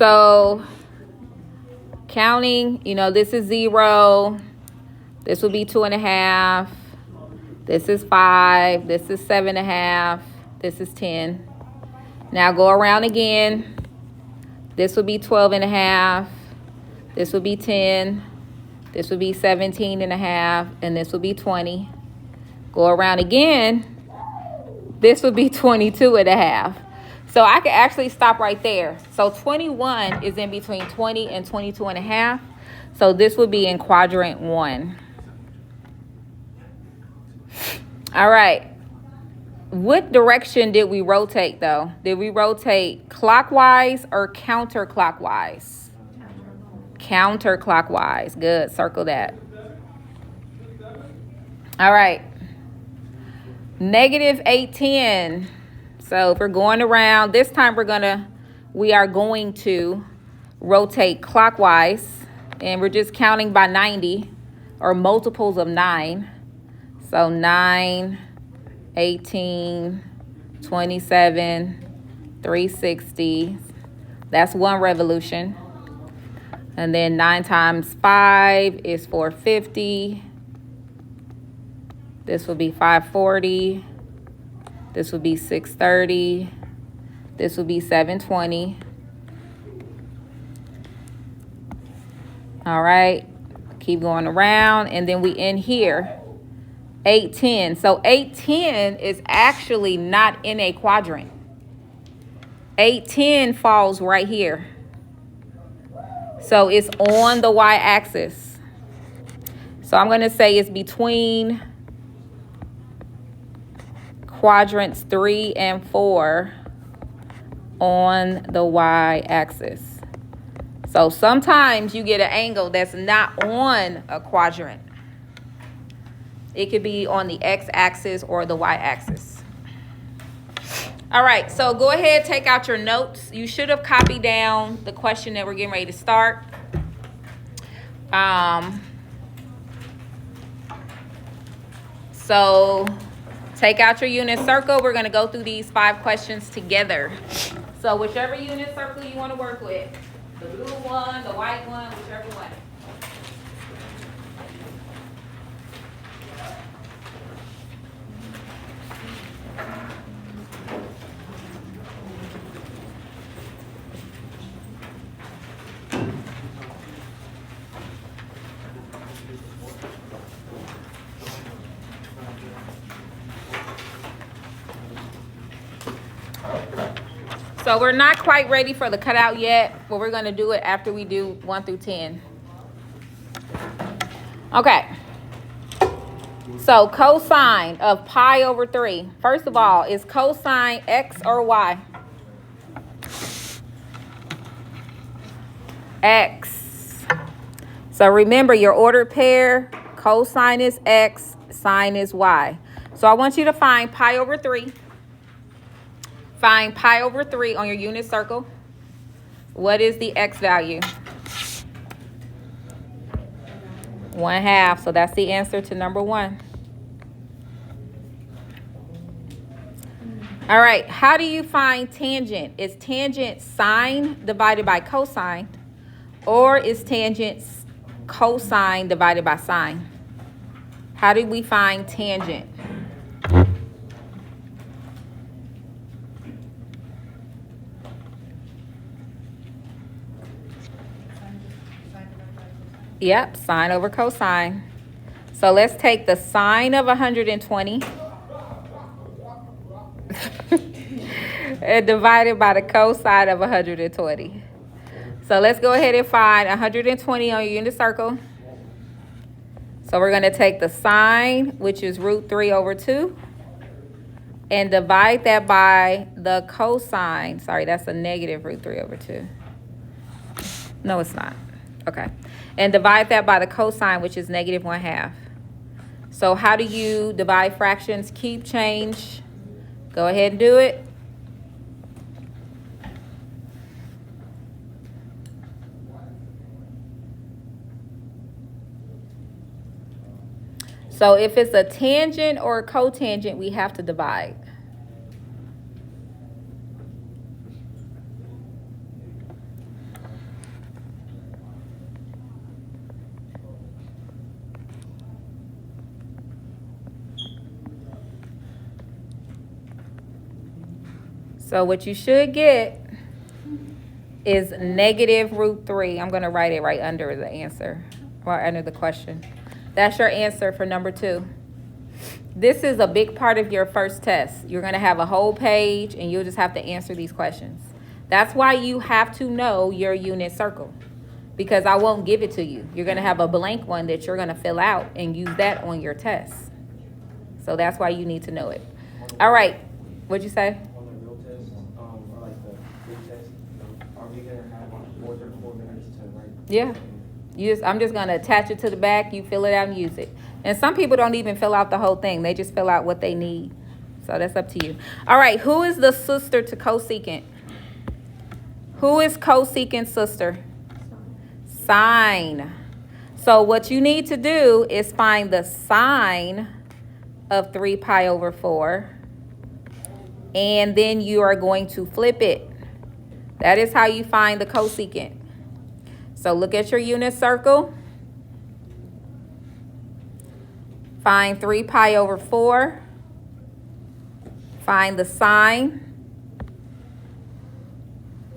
So counting, you know, this is 0. This will be 2.5. This is 5. This is 7.5. This is 10. Now go around again. This will be 12.5. This will be 10. This will be 17.5. And this will be 20. Go around again. This would be 22.5. So I could actually stop right there. So 21 is in between 20 and 22.5. So this would be in quadrant 1. All right. What direction did we rotate though? Did we rotate clockwise or counterclockwise? Counterclockwise. Good. Circle that. All right. -810. So if we're going around, this time we are going to rotate clockwise, and we're just counting by 90 or multiples of 9. So 9, 18, 27, 360. That's 1 revolution. And then 9 times 5 is 450. This will be 540. This will be 630. This will be 720. All right. Keep going around. And then we end here. 810. So 810 is actually not in a quadrant. 810 falls right here. So it's on the y-axis. So I'm going to say it's between quadrants 3 and 4 on the y-axis. So sometimes you get an angle that's not on a quadrant. It could be on the x-axis or the y-axis. All right, so go ahead, take out your notes. You should have copied down the question that we're getting ready to start. So take out your unit circle. We're going to go through these 5 questions together. So whichever unit circle you want to work with, the blue one, the white one, whichever one. So we're not quite ready for the cutout yet, but we're going to do it after we do 1 through 10. Okay. So cosine of pi over 3. First of all, is cosine x or y? X. So remember your ordered pair, cosine is x, sine is y. So I want you to find pi over 3. Find pi over 3 on your unit circle. What is the x value? 1/2. So that's the answer to number 1. All right. How do you find tangent? Is tangent sine divided by cosine, or is tangent cosine divided by sine? How do we find tangent? Yep, sine over cosine. So let's take the sine of 120 and divide it by the cosine of 120. So let's go ahead and find 120 on your unit circle. So we're going to take the sine, which is √3 over 2, and divide that by the cosine. Sorry, that's a negative √3 over 2. No, it's not. Okay. And divide that by the cosine, which is negative 1/2. So how do you divide fractions? Keep change. Go ahead and do it. So if it's a tangent or a cotangent, we have to divide. So what you should get is negative root 3. I'm going to write it right under the answer, or under the question. That's your answer for number 2. This is a big part of your first test. You're going to have a whole page, and you'll just have to answer these questions. That's why you have to know your unit circle, because I won't give it to you. You're going to have a blank one that you're going to fill out and use that on your test. So that's why you need to know it. All right. What'd you say? On the real test, or like the big test, are we gonna have 4 minutes to write? Yeah. I'm just going to attach it to the back. You fill it out and use it. And some people don't even fill out the whole thing. They just fill out what they need. So that's up to you. All right. Who is the sister to cosecant? Who is cosecant sister? Sine. So what you need to do is find the sine of 3 pi over 4. And then you are going to flip it. That is how you find the cosecant. So look at your unit circle. Find 3 pi over 4. Find the sine.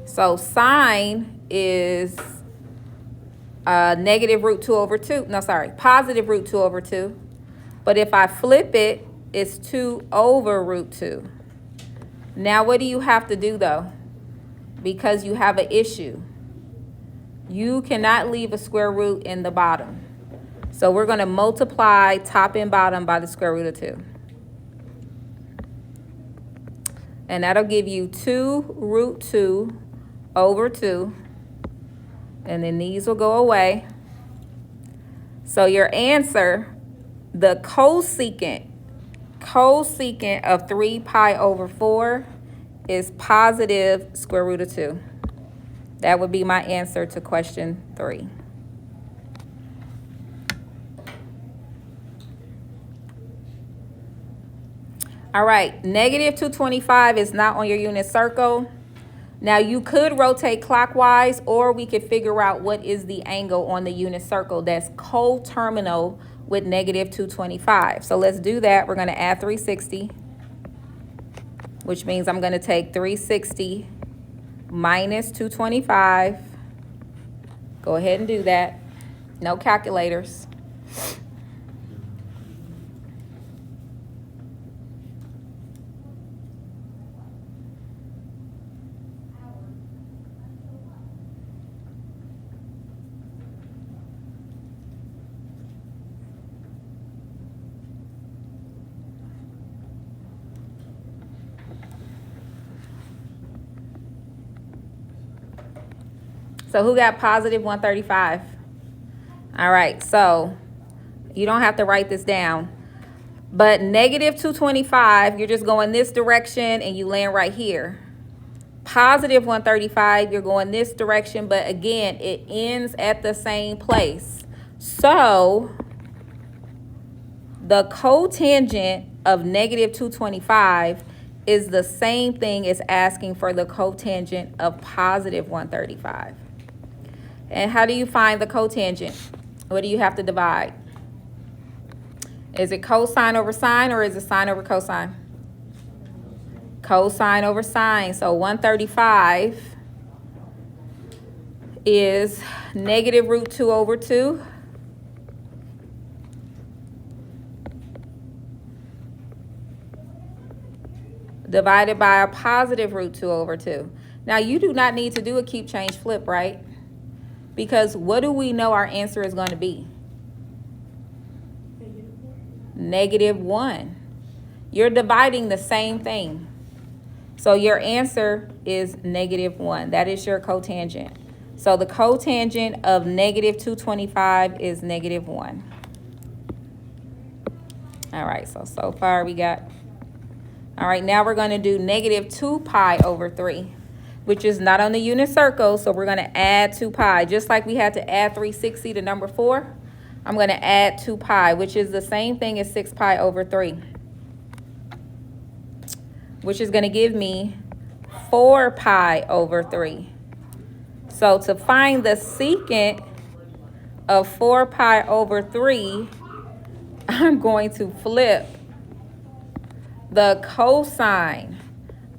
So sine is negative root 2 over 2. No, sorry, positive root 2 over 2. But if I flip it, it's 2 over root 2. Now what do you have to do though? Because you have an issue. You cannot leave a square root in the bottom. So we're going to multiply top and bottom by the square root of 2. And that'll give you 2 root 2 over 2. And then these will go away. So your answer, the cosecant of 3 pi over 4 is positive square root of 2. That would be my answer to question 3. All right, negative 225 is not on your unit circle. Now you could rotate clockwise, or we could figure out what is the angle on the unit circle that's coterminal with negative 225. So let's do that. We're going to add 360, which means I'm going to take 360 minus 225. Go ahead and do that. No calculators. So who got positive 135? All right, so you don't have to write this down. But negative 225, you're just going this direction and you land right here. Positive 135, you're going this direction, but again, it ends at the same place. So the cotangent of negative 225 is the same thing as asking for the cotangent of positive 135. And how do you find the cotangent? What do you have to divide? Is it cosine over sine, or is it sine over cosine? Cosine over sine. So 135 is negative root 2 over 2. Divided by a positive root 2 over 2. Now you do not need to do a keep, change, flip, right? Because what do we know our answer is going to be? Negative 1. You're dividing the same thing. So your answer is negative 1. That is your cotangent. So the cotangent of negative 225 is negative 1. All right, so far we got. All right, now we're going to do negative 2 pi over 3. Which is not on the unit circle, so we're going to add 2 pi. Just like we had to add 360 to number 4, I'm going to add 2 pi, which is the same thing as 6 pi over 3. Which is going to give me 4 pi over 3. So to find the secant of 4 pi over 3, I'm going to flip the cosine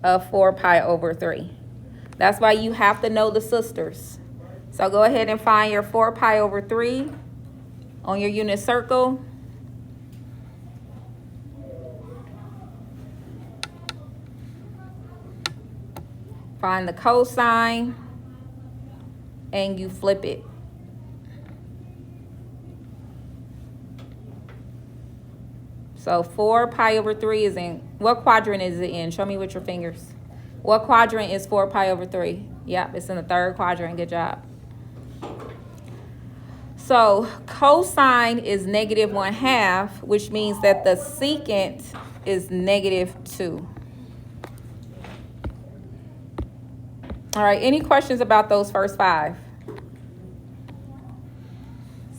of 4 pi over 3. That's why you have to know the sisters. So go ahead and find your 4 pi over 3 on your unit circle. Find the cosine and you flip it. So 4 pi over 3 is in, what quadrant is it in? Show me with your fingers. What quadrant is 4 pi over 3? Yep, it's in the third quadrant. Good job. So cosine is -1/2, which means that the secant is -2. All right, any questions about those first 5?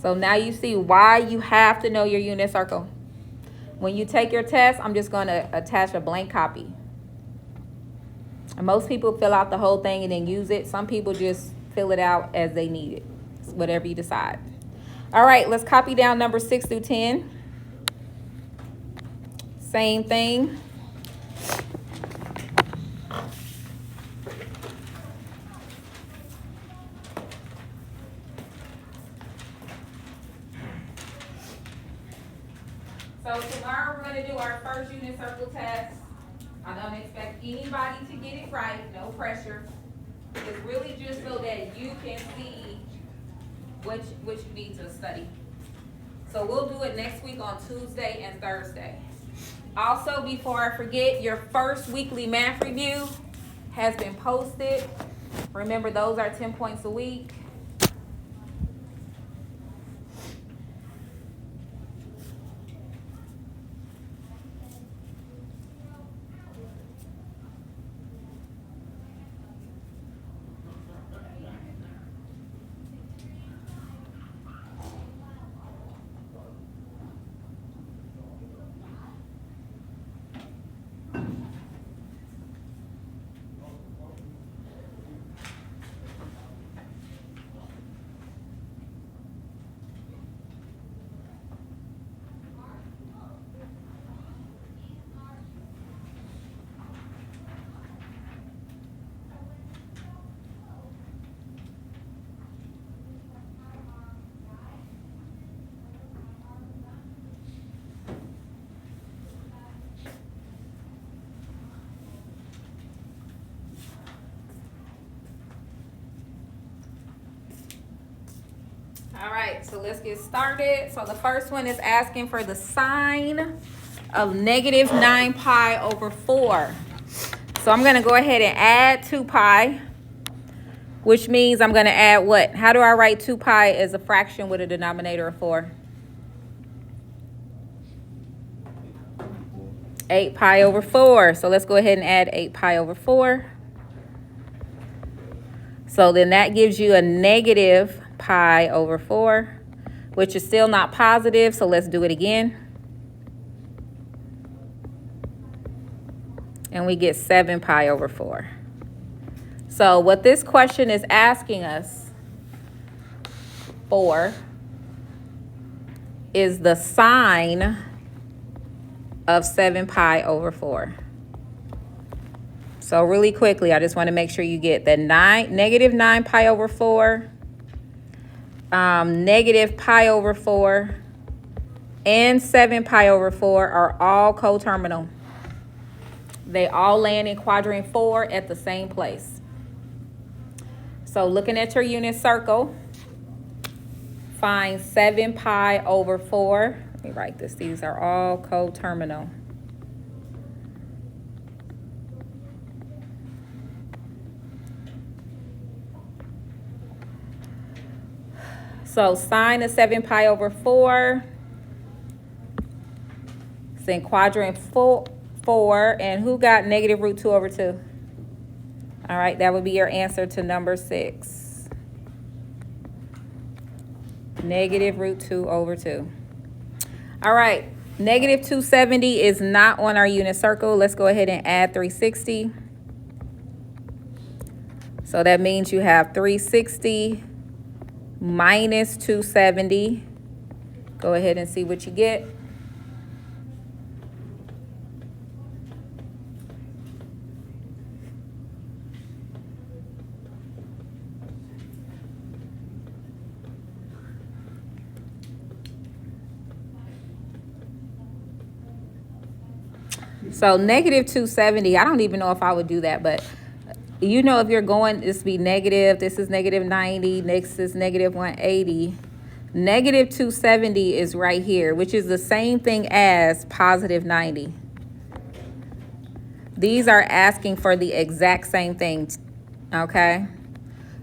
So now you see why you have to know your unit circle. When you take your test, I'm just going to attach a blank copy. And most people fill out the whole thing and then use it. Some people just fill it out as they need it. It's whatever you decide. All right, let's copy down number 6 through 10. Same thing. So tomorrow we're going to do our first unit circle test. I don't expect anybody to get it right, no pressure. It's really just so that you can see what you need to study. So we'll do it next week on Tuesday and Thursday. Also, before I forget, your first weekly math review has been posted. Remember, those are 10 points a week. All right, so let's get started. So the first one is asking for the sine of -9 pi over 4. So I'm going to go ahead and add 2 pi, which means I'm going to add what? How do I write 2 pi as a fraction with a denominator of 4? 8 pi over 4. So let's go ahead and add 8 pi over 4. So then that gives you a negative pi over 4, which is still not positive. So let's do it again. And we get 7 pi over 4. So what this question is asking us for is the sine of 7 pi over 4. So really quickly, I just want to make sure you get the -9 pi over 4, negative pi over 4, and 7 pi over 4 are all coterminal. They all land in quadrant 4 at the same place. So looking at your unit circle, find 7 pi over 4. Let me write this. These are all coterminal. So sine of 7 pi over 4. It's in quadrant 4. And who got negative root 2 over 2? All right, that would be your answer to number 6. Negative root 2 over 2. All right, negative 270 is not on our unit circle. Let's go ahead and add 360. So that means you have 360 minus 270. Go ahead and see what you get. So negative 270, I don't even know if I would do that, but you know, if you're going, this be negative, this is negative 90, next is negative 180. Negative 270 is right here, which is the same thing as positive 90. These are asking for the exact same thing, okay?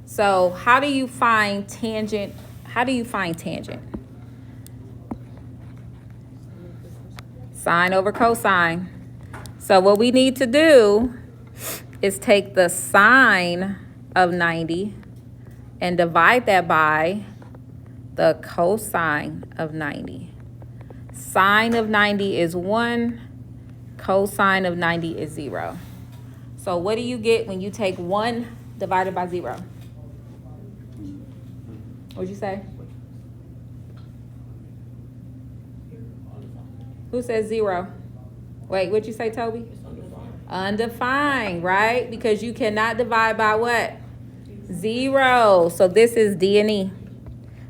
So how do you find tangent? How do you find tangent? Sine over cosine. So what we need to do is take the sine of 90 and divide that by the cosine of 90. Sine of 90 is 1, cosine of 90 is 0. So what do you get when you take 1 divided by 0? What'd you say? Who says 0? Wait, what'd you say, Toby? Undefined, right? Because you cannot divide by what? 0. So this is D and E.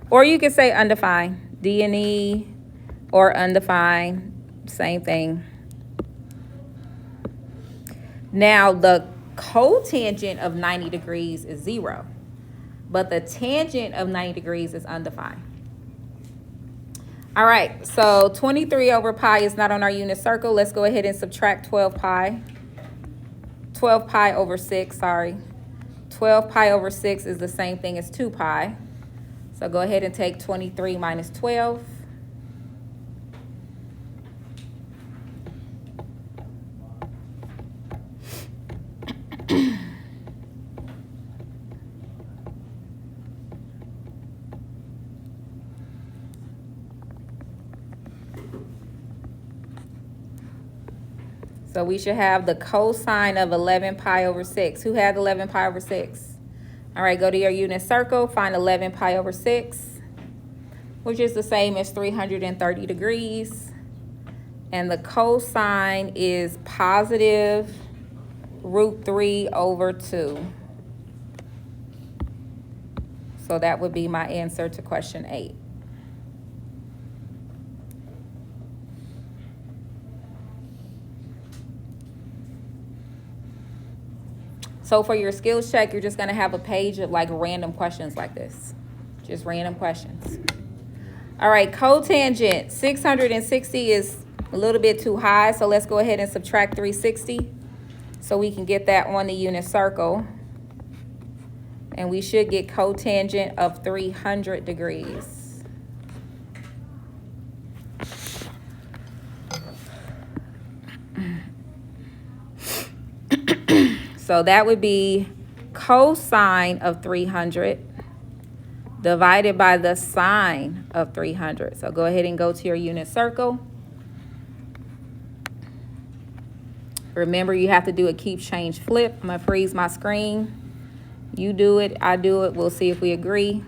Or you can say undefined. D and E or undefined, same thing. Now the cotangent of 90 degrees is 0, but the tangent of 90 degrees is undefined. All right, so 23 over pi is not on our unit circle. Let's go ahead and subtract 12 pi. 12 pi over 6, sorry. 12 pi over 6 is the same thing as 2 pi. So go ahead and take 23 minus 12. So we should have the cosine of 11 pi over 6. Who had 11 pi over 6? All right, go to your unit circle, find 11 pi over 6, which is the same as 330 degrees. And the cosine is positive root 3 over 2. So that would be my answer to question 8. So for your skills check, you're just going to have a page of like random questions like this. Just random questions. All right, cotangent. 660 is a little bit too high, so let's go ahead and subtract 360 so we can get that on the unit circle. And we should get cotangent of 300 degrees. So that would be cosine of 300 divided by the sine of 300. So go ahead and go to your unit circle. Remember, you have to do a keep, change, flip. I'm going to freeze my screen. You do it, I do it. We'll see if we agree.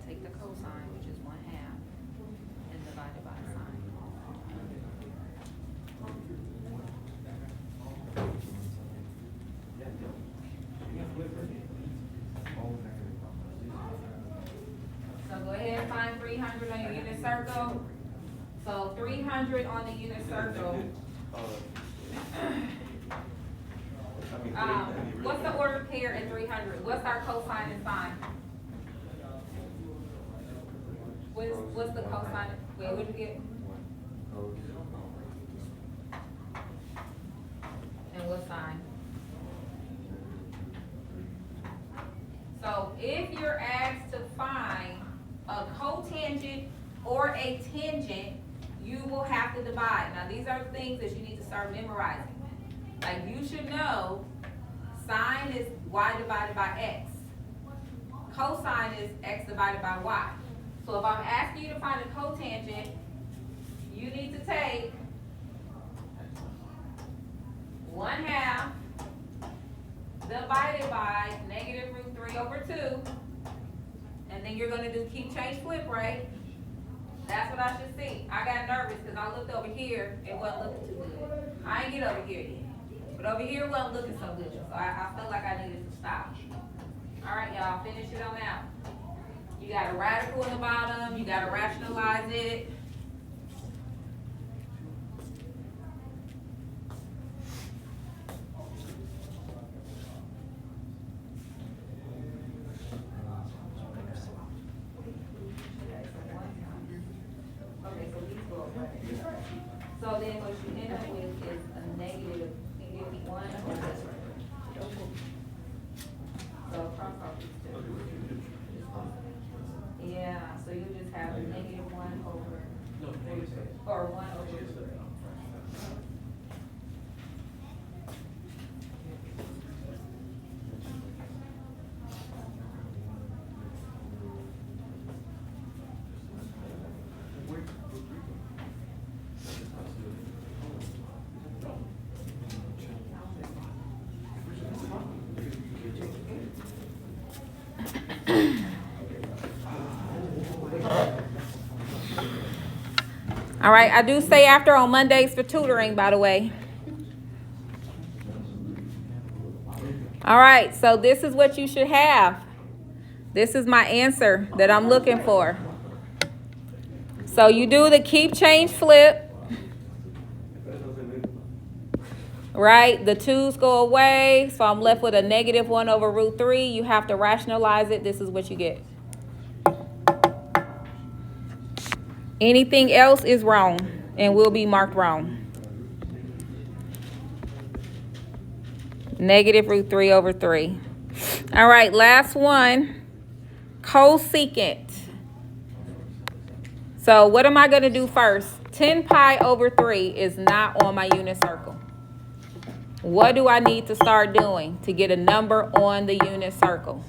Take the cosine, which is 1/2, and divide it by sine. So go ahead and find 300 on your unit circle. So 300 on the unit circle. What's the ordered pair at 300? What's our cosine and sine? What's the cosine? Wait, what did you get? cosine. So if you're asked to find a cotangent or a tangent, you will have to divide. Now these are things that you need to start memorizing. Like you should know sine is y divided by x. Cosine is x divided by y. So if I'm asking you to find a cotangent, you need to take 1/2 divided by negative root 3 over 2. And then you're going to do keep, change, flip, right? That's what I should see. I got nervous because I looked over here. It wasn't looking too good. I ain't get over here yet. But over here it wasn't looking so good. So I felt like I needed to stop. All right, y'all, finish it on out. You got a radical in the bottom. You got to rationalize it. So then what you end up with is a negative, can you give me 1 over? So cross off these two. Yeah, so you just have a negative 1 over, or 1 over 3. All right, I do stay after on Mondays for tutoring, by the way. All right, so this is what you should have. This is my answer that I'm looking for. So you do the keep, change, flip. Right, the 2's go away, so I'm left with a negative 1 over root 3. You have to rationalize it. This is what you get. Anything else is wrong and will be marked wrong. Negative root 3 over 3. All right, last one. Cosecant. So what am I going to do first? 10 pi over 3 is not on my unit circle. What do I need to start doing to get a number on the unit circle?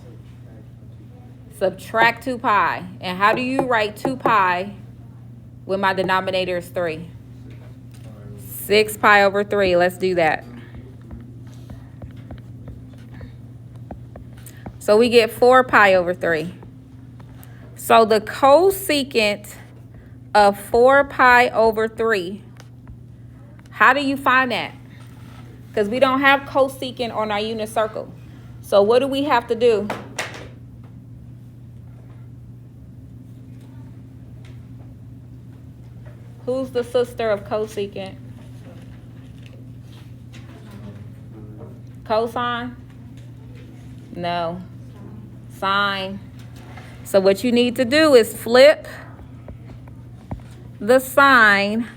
Subtract 2 pi. And how do you write 2 pi when my denominator is 3? 6 pi over 3. Let's do that. So we get 4 pi over 3. So the cosecant of 4 pi over 3, how do you find that? Because we don't have cosecant on our unit circle. So what do we have to do? Who's the sister of cosecant? Cosine? No. Sine. So what you need to do is flip the sine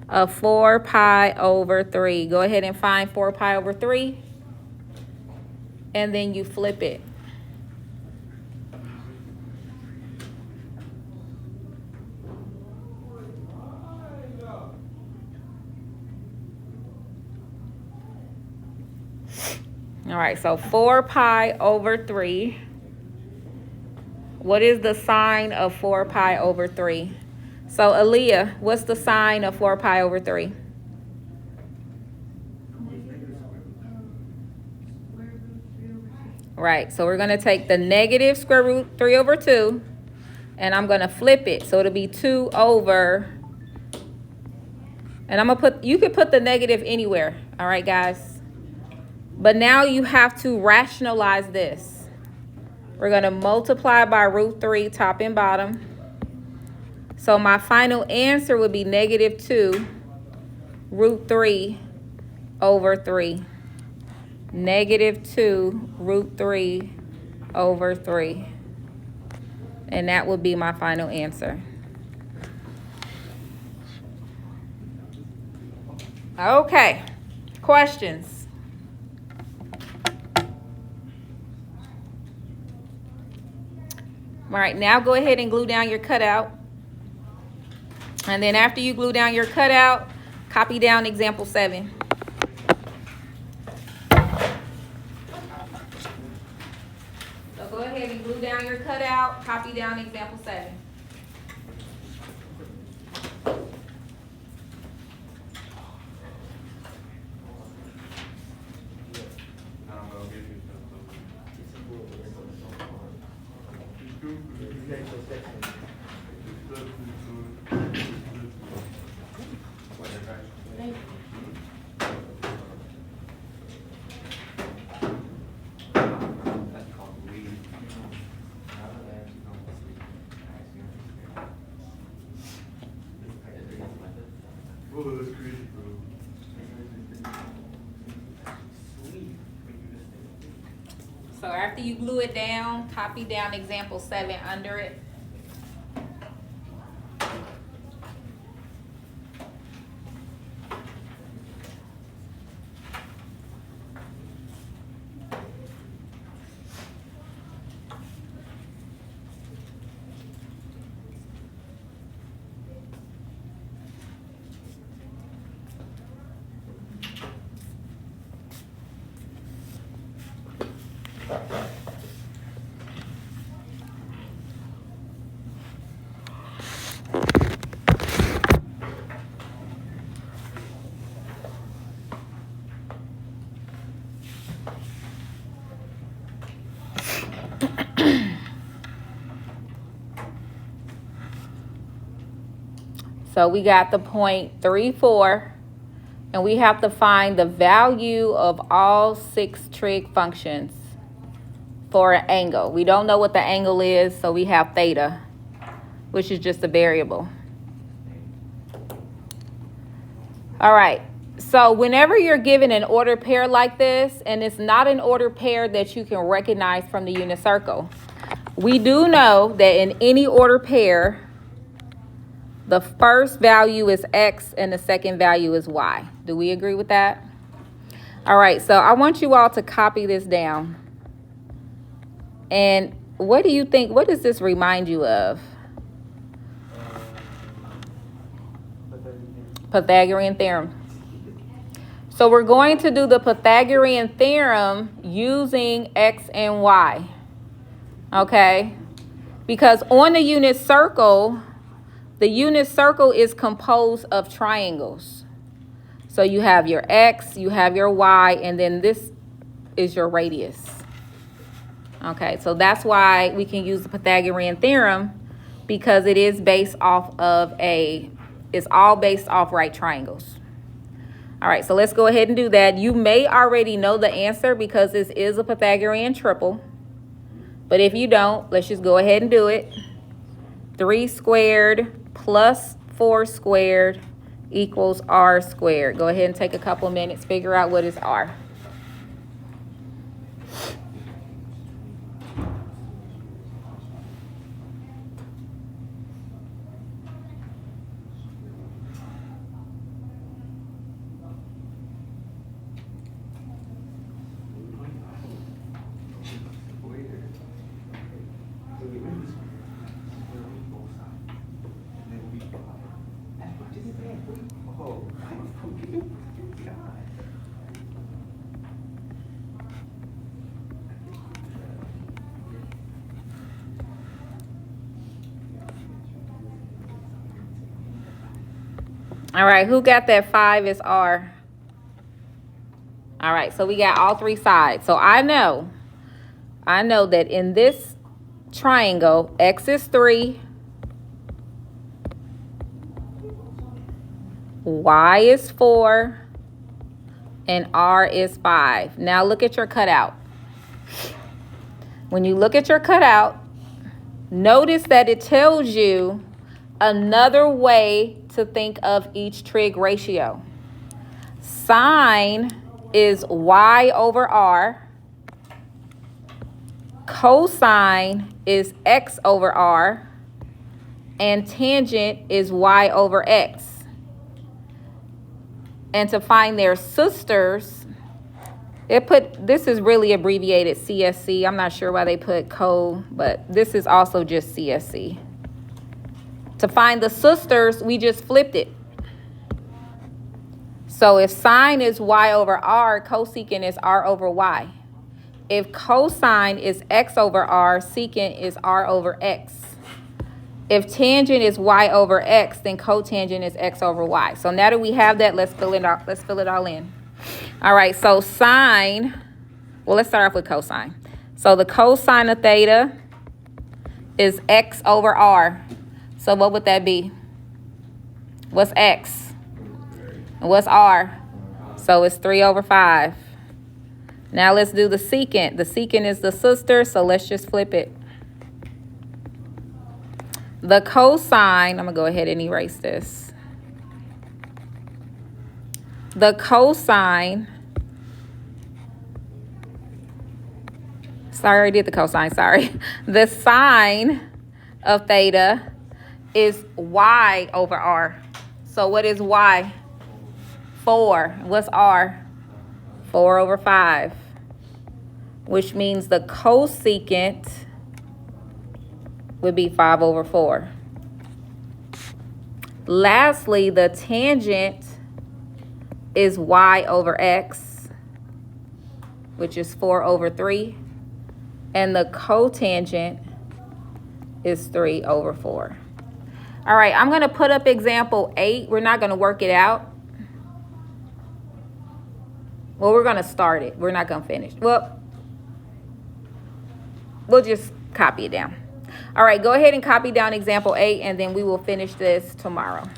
of 4 pi over 3. Go ahead and find 4 pi over 3. And then you flip it. All right, so 4 pi over 3. What is the sine of 4 pi over 3? So, Aaliyah, what's the sine of 4 pi over 3? Right, so we're going to take the negative square root 3 over 2, and I'm going to flip it. So it'll be 2 over, and I'm going to put, you could put the negative anywhere. All right, guys. But now you have to rationalize this. We're going to multiply by root 3 top and bottom. So my final answer would be negative 2 root 3 over 3. Negative 2 root 3 over 3. And that would be my final answer. Okay, questions? All right, now go ahead and glue down your cutout. And then after you glue down your cutout, copy down example 7. So go ahead and glue down your cutout, copy down example 7. So after you glue it down, copy down example 7 under it. So we got the point 3, 4, and we have to find the value of all 6 trig functions for an angle. We don't know what the angle is, so we have theta, which is just a variable. All right, so whenever you're given an ordered pair like this, and it's not an ordered pair that you can recognize from the unit circle, we do know that in any ordered pair, the first value is x and the second value is y. Do we agree with that? All right, so I want you all to copy this down. And what do you think, what does this remind you of? Pythagorean theorem. So we're going to do the Pythagorean theorem using x and y. Okay? Because on the unit circle is composed of triangles. So you have your x, you have your y, and then this is your radius. Okay, so that's why we can use the Pythagorean theorem, because it is based off of it's all based off right triangles. All right, so let's go ahead and do that. You may already know the answer because this is a Pythagorean triple. But if you don't, let's just go ahead and do it. 3 squared plus 4 squared equals r squared. Go ahead and take a couple minutes, figure out what is r. All right, who got that 5 is r? All right, so we got all 3 sides. So I know that in this triangle, x is 3, y is 4, and r is 5. Now look at your cutout. When you look at your cutout, notice that it tells you another way to think of each trig ratio. Sine is y over r. Cosine is x over r. And tangent is y over x. And to find their sisters, This is really abbreviated CSC. I'm not sure why they put co, but this is also just CSC. To find the sisters, we just flipped it. So if sine is y over r, cosecant is r over y. If cosine is x over r, secant is r over x. If tangent is y over x, then cotangent is x over y. So now that we have that, let's fill it out. Let's fill it all in. All right, so sine, well, let's start off with cosine. So the cosine of theta is x over r. So what would that be? What's x? And what's r? So it's 3 over 5. Now let's do the secant. The secant is the sister, so let's just flip it. The cosine, I'm going to go ahead and erase this. The cosine, sorry, I did the cosine, sorry. The sine of theta is y over r. So what is y? 4. What's r? 4 over 5. Which means the cosecant would be 5 over 4. Lastly, the tangent is y over x, which is 4 over 3. And the cotangent is 3 over 4. All right, I'm going to put up example 8. We're not going to work it out. Well, we're going to start it. We're not going to finish. Well, we'll just copy it down. All right, go ahead and copy down example 8, and then we will finish this tomorrow.